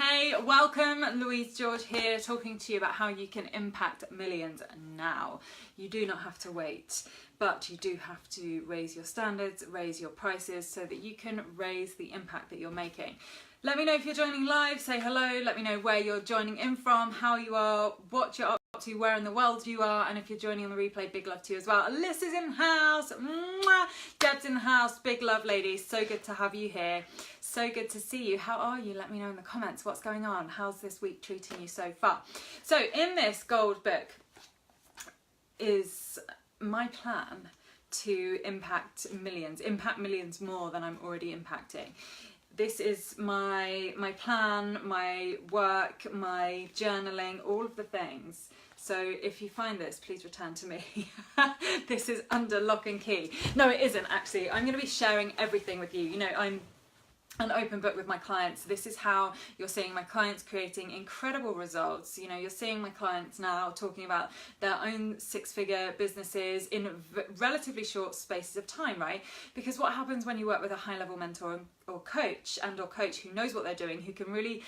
Hey, welcome. Louise George here, talking to you about how you can impact millions now. You do not have to wait, but you do have to raise your standards, raise your prices so that you can raise the impact that you're making. Let me know if you're joining live, say hello, let me know where you're joining in from, how you are, what you're up to, where in the world you are, and if you're joining on the replay, big love to you as well. Alyssa's in the house, mwah! Deb's in the house, big love ladies, so good to have you here. So good to see you. How are you? Let me know in the comments what's going on. How's this week treating you so far? So in this gold book is my plan to impact millions more than I'm already impacting. This is my plan, my work, my journaling, all of the things. So if you find this, please return to me. This is under lock and key. No, it isn't actually. I'm going to be sharing everything with you. You know, I'm an open book with my clients. This is how you're seeing my clients creating incredible results. You know, you're seeing my clients now talking about their own six-figure businesses in relatively short spaces of time, right? Because what happens when you work with a high-level mentor or coach who knows what they're doing, who can really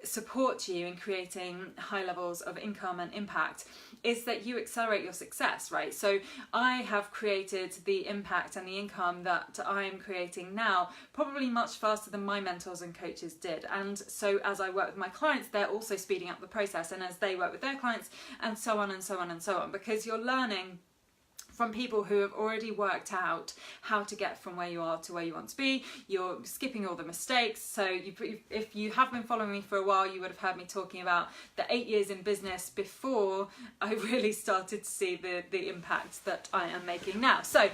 support you in creating high levels of income and impact, is that you accelerate your success, right? So I have created the impact and the income that I'm creating now probably much faster than my mentors and coaches did. And so as I work with my clients, they're also speeding up the process, and as they work with their clients, and so on and so on and so on, because you're learning from people who have already worked out how to get from where you are to where you want to be. You're skipping all the mistakes. So if you have been following me for a while, you would have heard me talking about the 8 years in business before I really started to see the impact that I am making now. So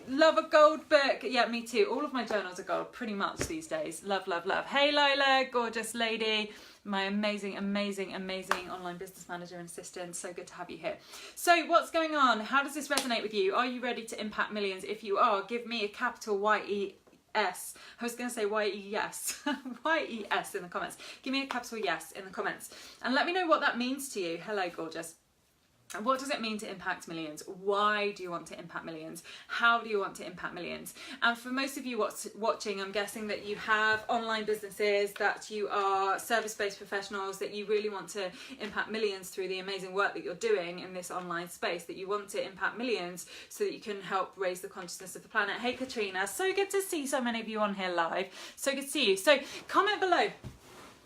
love a gold book. Yeah, me too. All of my journals are gold pretty much these days. Love, love, love. Hey Lola, gorgeous lady. My amazing online business manager and assistant. So good to have you here. So what's going on? How does this resonate with you? Are you ready to impact millions? If you are, give me a capital Y-E-S. I was going to say Y-E-S. Y-E-S in the comments. Give me a capital yes in the comments. And let me know what that means to you. Hello, gorgeous. What does it mean to impact millions? Why do you want to impact millions? How do you want to impact millions? And for most of you watching, I'm guessing that you have online businesses, that you are service-based professionals, that you really want to impact millions through the amazing work that you're doing in this online space, that you want to impact millions so that you can help raise the consciousness of the planet. Hey Katrina, so good to see so many of you on here live. So good to see you. So comment below.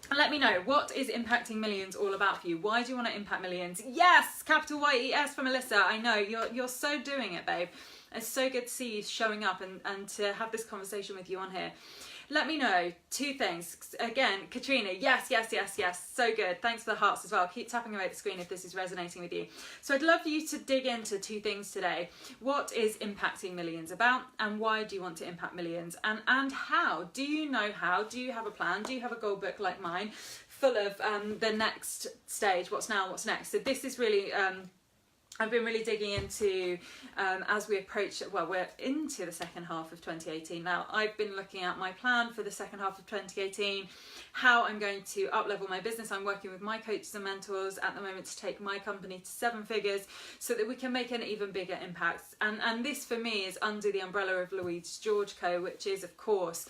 And let me know, what is impacting millions all about for you? Why do you want to impact millions? Yes, capital Y-E-S from Alyssa. I know, you're so doing it, babe. It's so good to see you showing up and to have this conversation with you on here. Let me know two things. Again, Katrina, yes, yes, yes, yes. So good. Thanks for the hearts as well. Keep tapping away at the screen if this is resonating with you. So I'd love for you to dig into two things today. What is impacting millions about, and why do you want to impact millions? And how? Do you know how? Do you have a plan? Do you have a goal book like mine full of the next stage? What's now? What's next? So this is really... I've been really digging into, as we approach, well, we're into the second half of 2018 now. I've been looking at my plan for the second half of 2018, how I'm going to up-level my business. I'm working with my coaches and mentors at the moment to take my company to 7 figures so that we can make an even bigger impact. And this for me is under the umbrella of Louise George Co, which is, of course,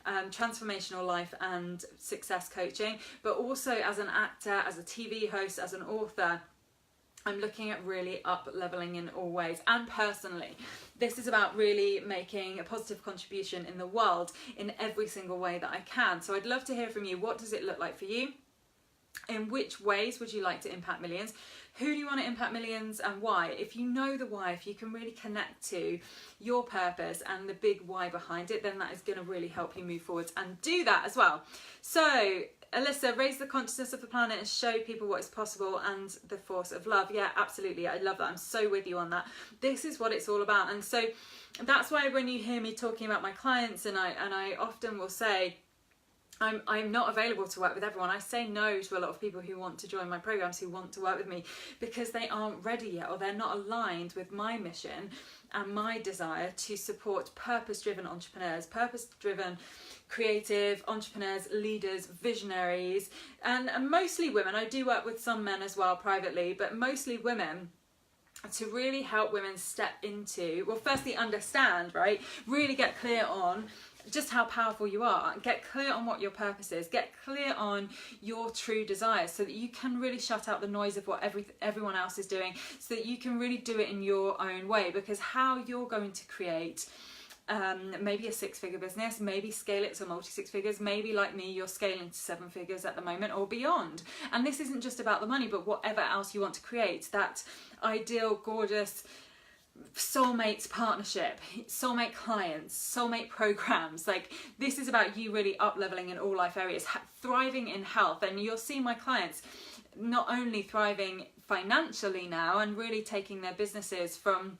transformational life and success coaching, but also as an actor, as a TV host, as an author. I'm looking at really up-leveling in all ways, and personally. This is about really making a positive contribution in the world in every single way that I can. So I'd love to hear from you. What does it look like for you? In which ways would you like to impact millions? Who do you want to impact millions and why? If you know the why, if you can really connect to your purpose and the big why behind it, then that is going to really help you move forwards and do that as well. So Alyssa, raise the consciousness of the planet and show people what is possible and the force of love. Yeah, absolutely. I love that. I'm so with you on that. This is what it's all about. And so that's why when you hear me talking about my clients, and I often will say, I'm not available to work with everyone. I say no to a lot of people who want to join my programs, who want to work with me, because they aren't ready yet, or they're not aligned with my mission and my desire to support purpose-driven entrepreneurs, purpose-driven creative entrepreneurs, leaders, visionaries, and mostly women. I do work with some men as well privately, but mostly women, to really help women step into, well, firstly understand, right, really get clear on just how powerful you are. Get clear on what your purpose is. Get clear on your true desires so that you can really shut out the noise of what everyone else is doing, so that you can really do it in your own way. Because how you're going to create maybe a 6-figure business, maybe scale it to multi-6 figures, maybe like me, you're scaling to 7 figures at the moment or beyond. And this isn't just about the money, but whatever else you want to create, that ideal, gorgeous soulmates partnership, soulmate clients, soulmate programs. Like, this is about you really up leveling in all life areas, thriving in health. And you'll see my clients not only thriving financially now and really taking their businesses from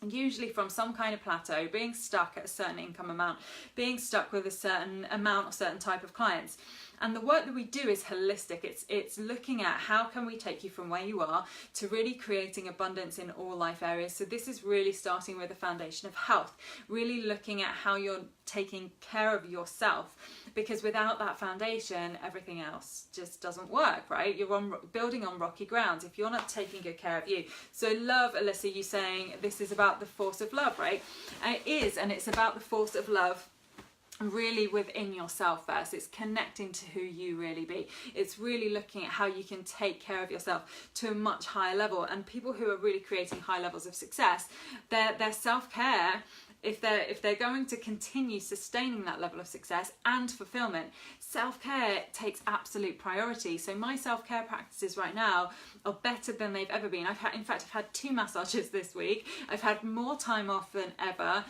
usually from some kind of plateau, being stuck at a certain income amount, being stuck with a certain amount or certain type of clients. And the work that we do is holistic. It's looking at how can we take you from where you are to really creating abundance in all life areas. So this is really starting with the foundation of health, really looking at how you're taking care of yourself, because without that foundation, everything else just doesn't work, right? You're building on rocky ground if you're not taking good care of you. So love, Alyssa, you saying this is about the force of love, right? And it is, and it's about the force of love really within yourself first. It's connecting to who you really be. It's really looking at how you can take care of yourself to a much higher level. And people who are really creating high levels of success, their self-care, if they're going to continue sustaining that level of success and fulfillment, self-care takes absolute priority. So my self-care practices right now are better than they've ever been. I've had 2 massages this week. I've had more time off than ever,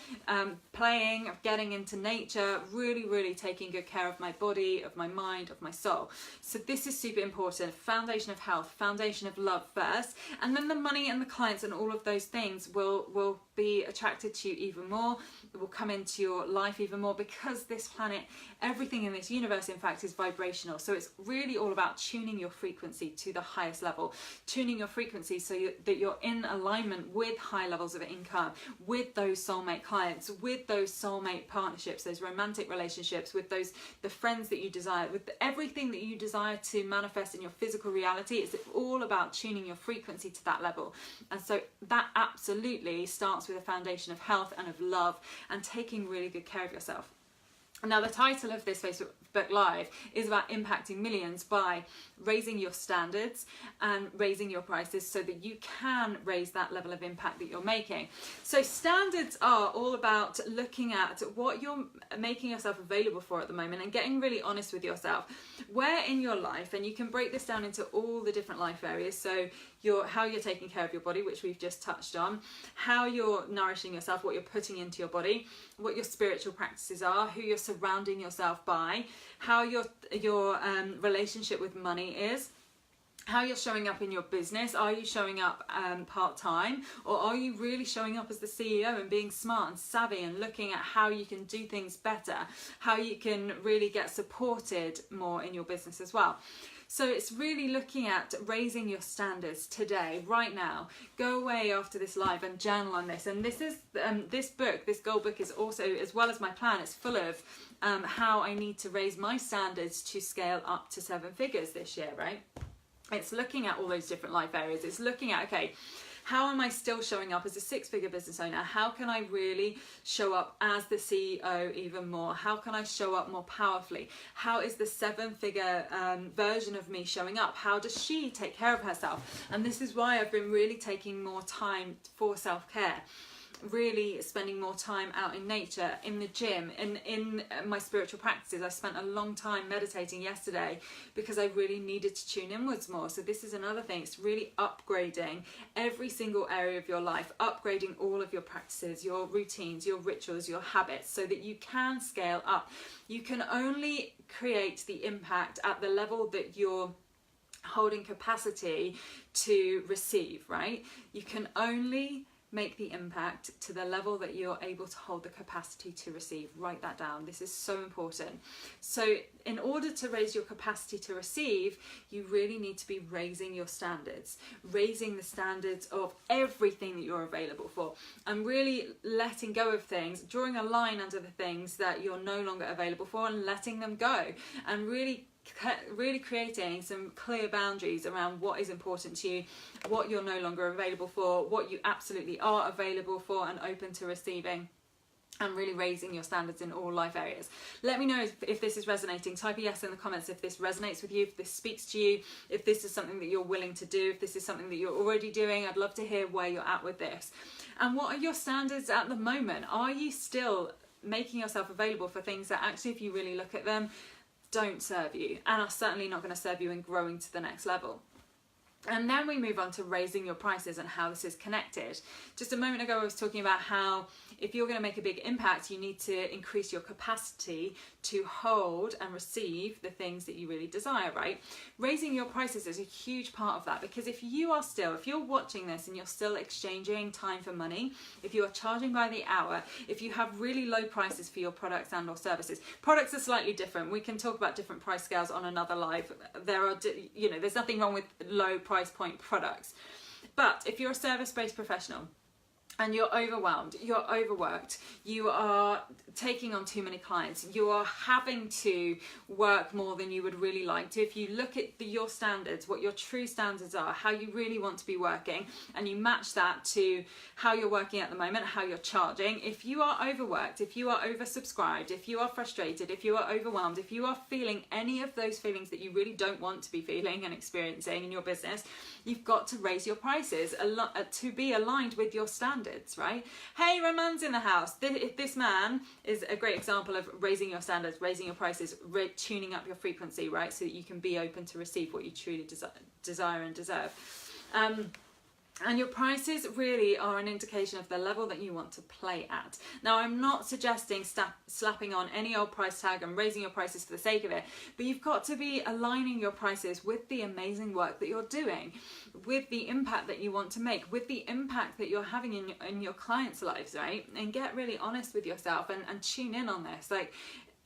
playing, getting into nature, really taking good care of my body, of my mind, of my soul. So this is super important. Foundation of health, foundation of love first, and then the money and the clients and all of those things will be attracted to you even more. It will come into your life even more, because this planet, everything in this universe, in fact, is vibrational. So it's really all about tuning your frequency to the highest level, tuning your frequency so that you're in alignment with high levels of income, with those soulmate clients, with those soulmate partnerships, those romantic relationships, with the friends that you desire, with everything that you desire to manifest in your physical reality. It's all about tuning your frequency to that level. And so that absolutely starts with a foundation of health and of love and taking really good care of yourself. Now, the title of this Facebook Live is about impacting millions by raising your standards and raising your prices so that you can raise that level of impact that you're making. So standards are all about looking at what you're making yourself available for at the moment and getting really honest with yourself. Where in your life, and you can break this down into all the different life areas, so how you're taking care of your body, which we've just touched on, how you're nourishing yourself, what you're putting into your body, what your spiritual practices are, who you're surrounding yourself by, how your relationship with money is, how you're showing up in your business. Are you showing up part-time, or are you really showing up as the CEO and being smart and savvy and looking at how you can do things better, how you can really get supported more in your business as well. So it's really looking at raising your standards today, right now. Go away after this live and journal on this. And this is this book, this gold book, is also, as well as my plan, it's full of how I need to raise my standards to scale up to 7 figures this year, right? It's looking at all those different life areas. It's looking at, okay, how am I still showing up as a 6-figure business owner? How can I really show up as the CEO even more? How can I show up more powerfully? How is the 7-figure version of me showing up? How does she take care of herself? And this is why I've been really taking more time for self-care. Really spending more time out in nature, in the gym, in my spiritual practices. I spent a long time meditating yesterday because I really needed to tune inwards more. So this is another thing. It's really upgrading every single area of your life, upgrading all of your practices, your routines, your rituals, your habits, so that you can scale up. You can only create the impact at the level that you're holding capacity to receive, right? You can only make the impact to the level that you're able to hold the capacity to receive. Write that down. This is so important. So in order to raise your capacity to receive, you really need to be raising your standards, raising the standards of everything that you're available for, and really letting go of things, drawing a line under the things that you're no longer available for and letting them go, and really creating some clear boundaries around what is important to you, what you're no longer available for, what you absolutely are available for and open to receiving. and really raising your standards in all life areas. Let me know if this is resonating. Type a yes in the comments if this resonates with you, if this speaks to you, if this is something that you're willing to do, if this is something that you're already doing. I'd love to hear where you're at with this. And what are your standards at the moment? Are you still making yourself available for things that actually, if you really look at them, don't serve you and are certainly not going to serve you in growing to the next level? And then we move on to raising your prices and how this is connected. Just a moment ago I was talking about how if you're going to make a big impact, you need to increase your capacity to hold and receive the things that you really desire, right? Raising your prices is a huge part of that, because if you're watching this and you're still exchanging time for money, if you are charging by the hour, if you have really low prices for your products and or services, products are slightly different. We can talk about different price scales on another live. There's nothing wrong with low price point products. But if you're a service-based professional, and you're overwhelmed, you're overworked, you are taking on too many clients, you are having to work more than you would really like to. If you look at your standards, what your true standards are, how you really want to be working, and you match that to how you're working at the moment, how you're charging, if you are overworked, if you are oversubscribed, if you are frustrated, if you are overwhelmed, if you are feeling any of those feelings that you really don't want to be feeling and experiencing in your business, you've got to raise your prices to be aligned with your standards, right? Hey, Ramon's in the house. This man is a great example of raising your standards, raising your prices, tuning up your frequency, right? So that you can be open to receive what you truly desire and deserve. And your prices really are an indication of the level that you want to play at. Now, I'm not suggesting slapping on any old price tag and raising your prices for the sake of it, but you've got to be aligning your prices with the amazing work that you're doing, with the impact that you want to make, with the impact that you're having in your clients' lives, right? And get really honest with yourself and tune in on this. Like,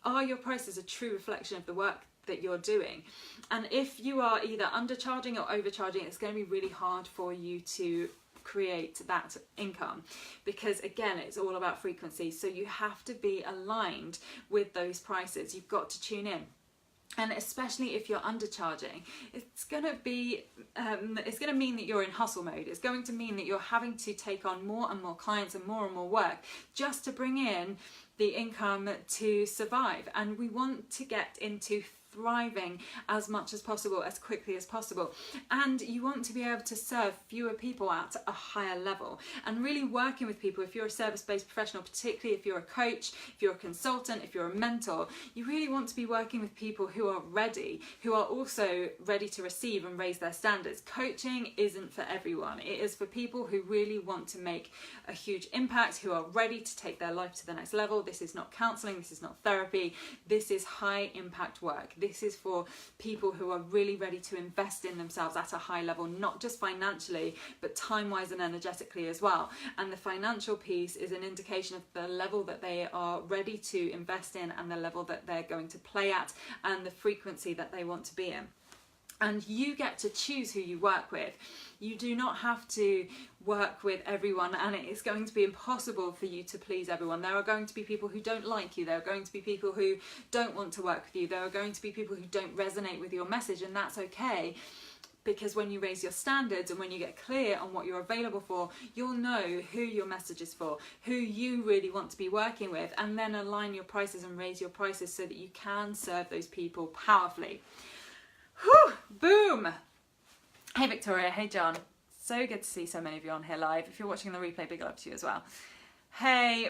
are your prices a true reflection of the work that you're doing? And if you are either undercharging or overcharging, it's going to be really hard for you to create that income, because again, it's all about frequency. So you have to be aligned with those prices. You've got to tune in. And especially if you're undercharging, it's going to mean that you're in hustle mode. It's going to mean that you're having to take on more and more clients and more work just to bring in the income to survive. And we want to get into thriving as much as possible, as quickly as possible, and you want to be able to serve fewer people at a higher level, and really working with people. If you're a service-based professional, particularly if you're a coach, if you're a consultant, if you're a mentor, you really want to be working with people who are ready, who are also ready to receive and raise their standards. Coaching isn't for everyone. It is for people who really want to make a huge impact, who are ready to take their life to the next level. This is not counseling, this is not therapy, this is high impact work. This is for people who are really ready to invest in themselves at a high level, not just financially, but time-wise and energetically as well. And the financial piece is an indication of the level that they are ready to invest in, and the level that they're going to play at, and the frequency that they want to be in. And you get to choose who you work with. You do not have to work with everyone, and it is going to be impossible for you to please everyone. There are going to be people who don't like you. There are going to be people who don't want to work with you. There are going to be people who don't resonate with your message, and that's okay. Because when you raise your standards and when you get clear on what you're available for, you'll know who your message is for, who you really want to be working with, and then align your prices and raise your prices so that you can serve those people powerfully. Whew, boom! Hey Victoria, hey John. So good to see so many of you on here live. If you're watching the replay, big love to you as well. Hey,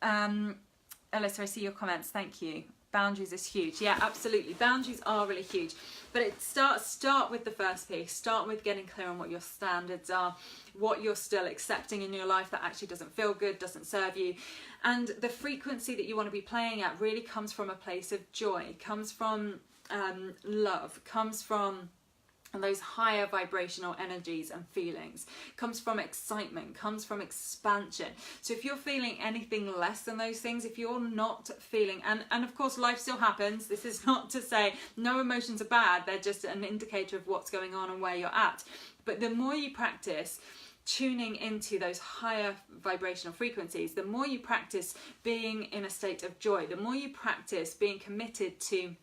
Alyssa, I see your comments, thank you. Boundaries is huge. Yeah, absolutely. Boundaries are really huge. But it start with the first piece. Start with getting clear on what your standards are, what you're still accepting in your life that actually doesn't feel good, doesn't serve you. And the frequency that you want to be playing at really comes from a place of joy, comes from love, comes from those higher vibrational energies and feelings, comes from excitement, comes from expansion. So if you're feeling anything less than those things, if you're not feeling, and of course life still happens, this is not to say no emotions are bad, they're just an indicator of what's going on and where you're at. But the more you practice tuning into those higher vibrational frequencies, the more you practice being in a state of joy, the more you practice being committed to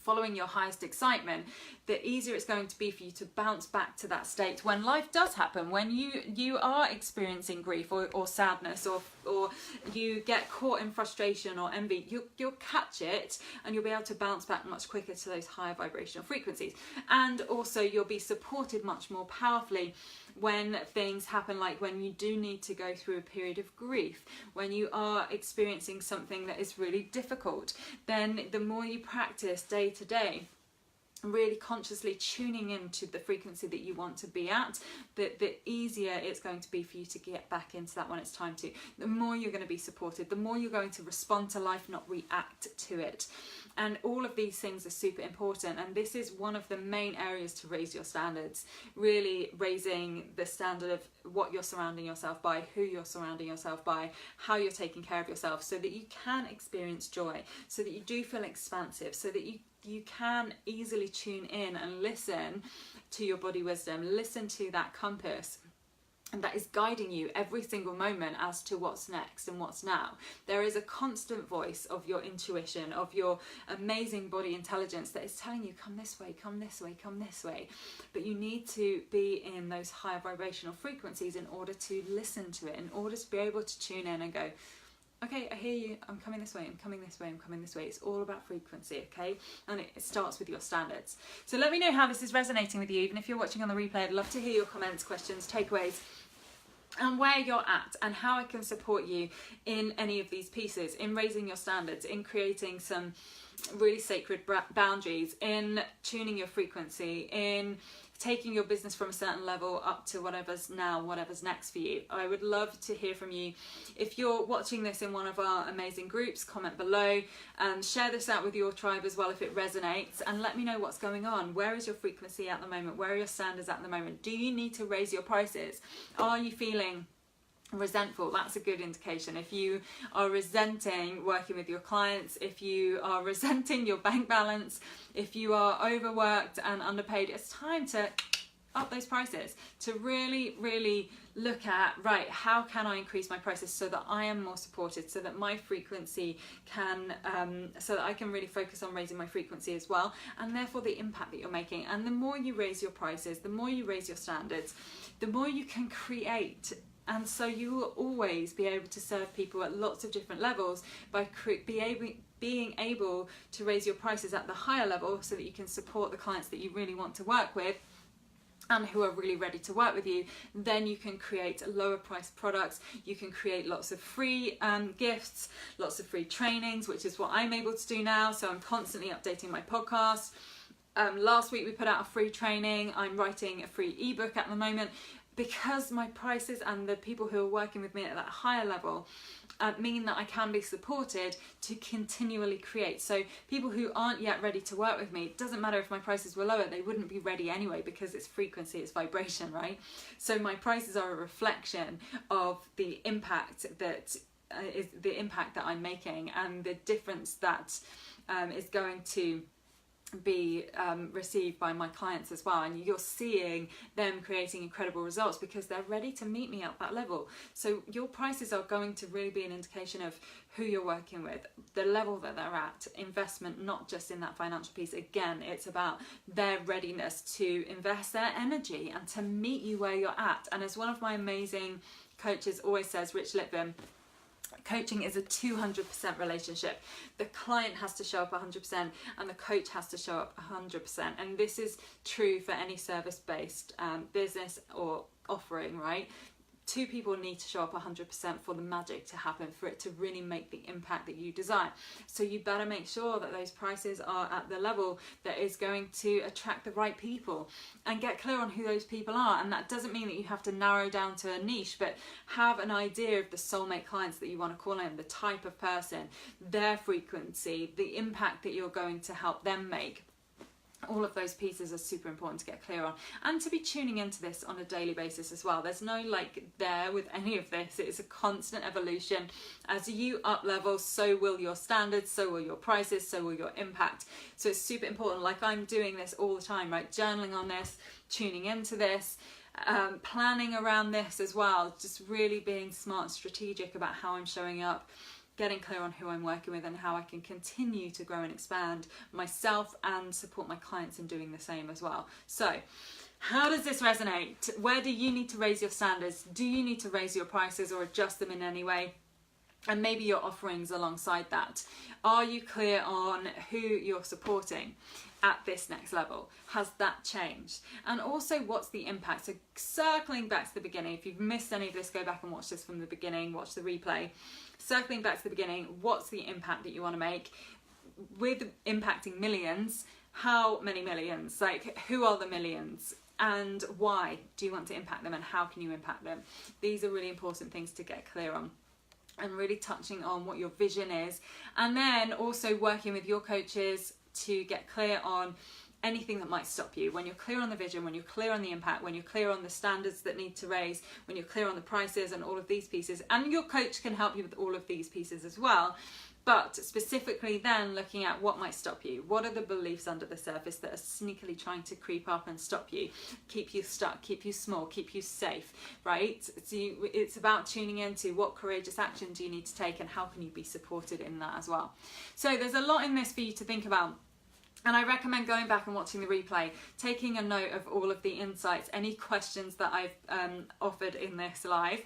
following your highest excitement, the easier it's going to be for you to bounce back to that state when life does happen, when you are experiencing grief or sadness, or you get caught in frustration or envy. You'll catch it, and you'll be able to bounce back much quicker to those higher vibrational frequencies. And also you'll be supported much more powerfully when things happen, like when you do need to go through a period of grief, when you are experiencing something that is really difficult. Then the more you practice day to day, really consciously tuning into the frequency that you want to be at, the easier it's going to be for you to get back into that when it's time to. The more you're going to be supported, the more you're going to respond to life, not react to it. And all of these things are super important, and this is one of the main areas to raise your standards. Really raising the standard of what you're surrounding yourself by, who you're surrounding yourself by, how you're taking care of yourself, so that you can experience joy, so that you do feel expansive, so that you can easily tune in and listen to your body wisdom, listen to that compass, and that is guiding you every single moment as to what's next and what's now. There is a constant voice of your intuition, of your amazing body intelligence that is telling you, come this way, come this way, come this way. But you need to be in those higher vibrational frequencies in order to listen to it, in order to be able to tune in and go, okay, I hear you, I'm coming this way, I'm coming this way, I'm coming this way. It's all about frequency, okay? And it starts with your standards. So let me know how this is resonating with you. Even if you're watching on the replay, I'd love to hear your comments, questions, takeaways, and where you're at, and how I can support you in any of these pieces, in raising your standards, in creating some really sacred boundaries, in tuning your frequency, in taking your business from a certain level up to whatever's next for you. I would love to hear from you. If you're watching this in one of our amazing groups, comment below, share this out with your tribe as well if it resonates, and let me know what's going on. Where is your frequency at the moment? Where are your standards at the moment? Do you need to raise your prices? Are you feeling resentful? That's a good indication. If you are resenting working with your clients, if you are resenting your bank balance, if you are overworked and underpaid, it's time to up those prices, to really look at, right, how can I increase my prices so that I am more supported, so that my frequency can, so that I can really focus on raising my frequency as well, and therefore the impact that you're making. And the more you raise your prices, the more you raise your standards, the more you can create. And so you will always be able to serve people at lots of different levels by being able to raise your prices at the higher level, so that you can support the clients that you really want to work with and who are really ready to work with you. Then you can create lower priced products, you can create lots of free gifts, lots of free trainings, which is what I'm able to do now. So I'm constantly updating my podcast. Last week we put out a free training. I'm writing a free ebook at the moment, because my prices and the people who are working with me at that higher level mean that I can be supported to continually create. So people who aren't yet ready to work with me, it doesn't matter if my prices were lower, they wouldn't be ready anyway, because it's frequency, it's vibration, right? So my prices are a reflection of the impact that is the impact that I'm making, and the difference that is going to be received by my clients as well. And you're seeing them creating incredible results because they're ready to meet me at that level. So your prices are going to really be an indication of who you're working with, the level that they're at, investment, not just in that financial piece. Again, it's about their readiness to invest their energy and to meet you where you're at. And as one of my amazing coaches always says, Rich Litvin, coaching is a 200% relationship. The client has to show up 100% and the coach has to show up 100%. And this is true for any service-based business or offering, right? Two people need to show up 100% for the magic to happen, for it to really make the impact that you desire. So you better make sure that those prices are at the level that is going to attract the right people, and get clear on who those people are. And that doesn't mean that you have to narrow down to a niche, but have an idea of the soulmate clients that you want to call in, the type of person, their frequency, the impact that you're going to help them make. All of those pieces are super important to get clear on, and to be tuning into this on a daily basis as well. There's no there with any of this. It's a constant evolution. As you up level, so will your standards, so will your prices, so will your impact. So it's super important. I'm doing this all the time, right? Journaling on this, tuning into this, planning around this as well. Just really being smart and strategic about how I'm showing up. getting clear on who I'm working with and how I can continue to grow and expand myself and support my clients in doing the same as well. So how does this resonate? Where do you need to raise your standards? Do you need to raise your prices or adjust them in any way? And maybe your offerings alongside that. Are you clear on who you're supporting at this next level? Has that changed? And also, what's the impact? So circling back to the beginning, if you've missed any of this, go back and watch this from the beginning, watch the replay. Circling back to the beginning, what's the impact that you want to make? With impacting millions, how many millions? Like, who are the millions? And why do you want to impact them, and how can you impact them? These are really important things to get clear on, and really touching on what your vision is, and then also working with your coaches to get clear on anything that might stop you. When you're clear on the vision, when you're clear on the impact, when you're clear on the standards that need to raise, when you're clear on the prices and all of these pieces, and your coach can help you with all of these pieces as well. But specifically then looking at what might stop you. What are the beliefs under the surface that are sneakily trying to creep up and stop you, keep you stuck, keep you small, keep you safe, right? So it's about tuning into what courageous action do you need to take, and how can you be supported in that as well. So there's a lot in this for you to think about. And I recommend going back and watching the replay, taking a note of all of the insights, any questions that I've offered in this live,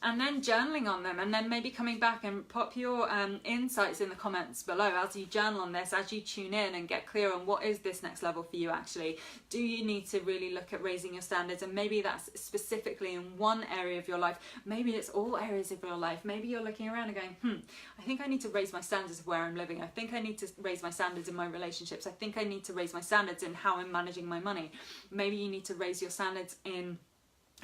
and then journaling on them, and then maybe coming back and pop your insights in the comments below as you journal on this, as you tune in and get clear on what is this next level for you actually. Do you need to really look at raising your standards? And maybe that's specifically in one area of your life. Maybe it's all areas of your life. Maybe you're looking around and going, I think I need to raise my standards of where I'm living. I think I need to raise my standards in my relationships. I think I need to raise my standards in how I'm managing my money. Maybe you need to raise your standards in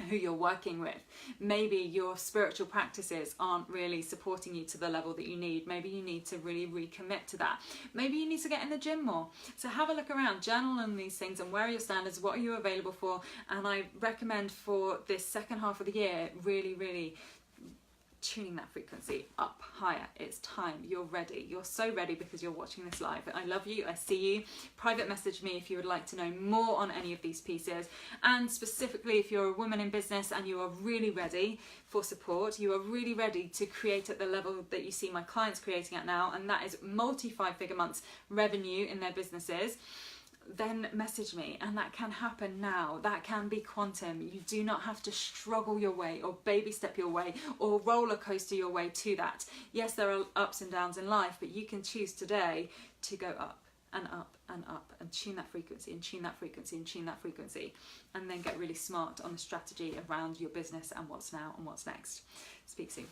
who you're working with. Maybe your spiritual practices aren't really supporting you to the level that you need. Maybe you need to really recommit to that. Maybe you need to get in the gym more. So have a look around, journal on these things, and where are your standards, what are you available for? And I recommend for this second half of the year, really tuning that frequency up higher. It's time. You're ready. You're so ready because you're watching this live. I love you. I see you. Private message me if you would like to know more on any of these pieces. And specifically, if you're a woman in business and you are really ready for support, you are really ready to create at the level that you see my clients creating at now, and that is multi-5-figure months revenue in their businesses, then message me. And that can happen now. That can be quantum. You do not have to struggle your way or baby step your way or roller coaster your way to that. Yes, there are ups and downs in life, but you can choose today to go up and up and up and tune that frequency and tune that frequency and tune that frequency, and then get really smart on the strategy around your business and what's now and what's next. Speak soon.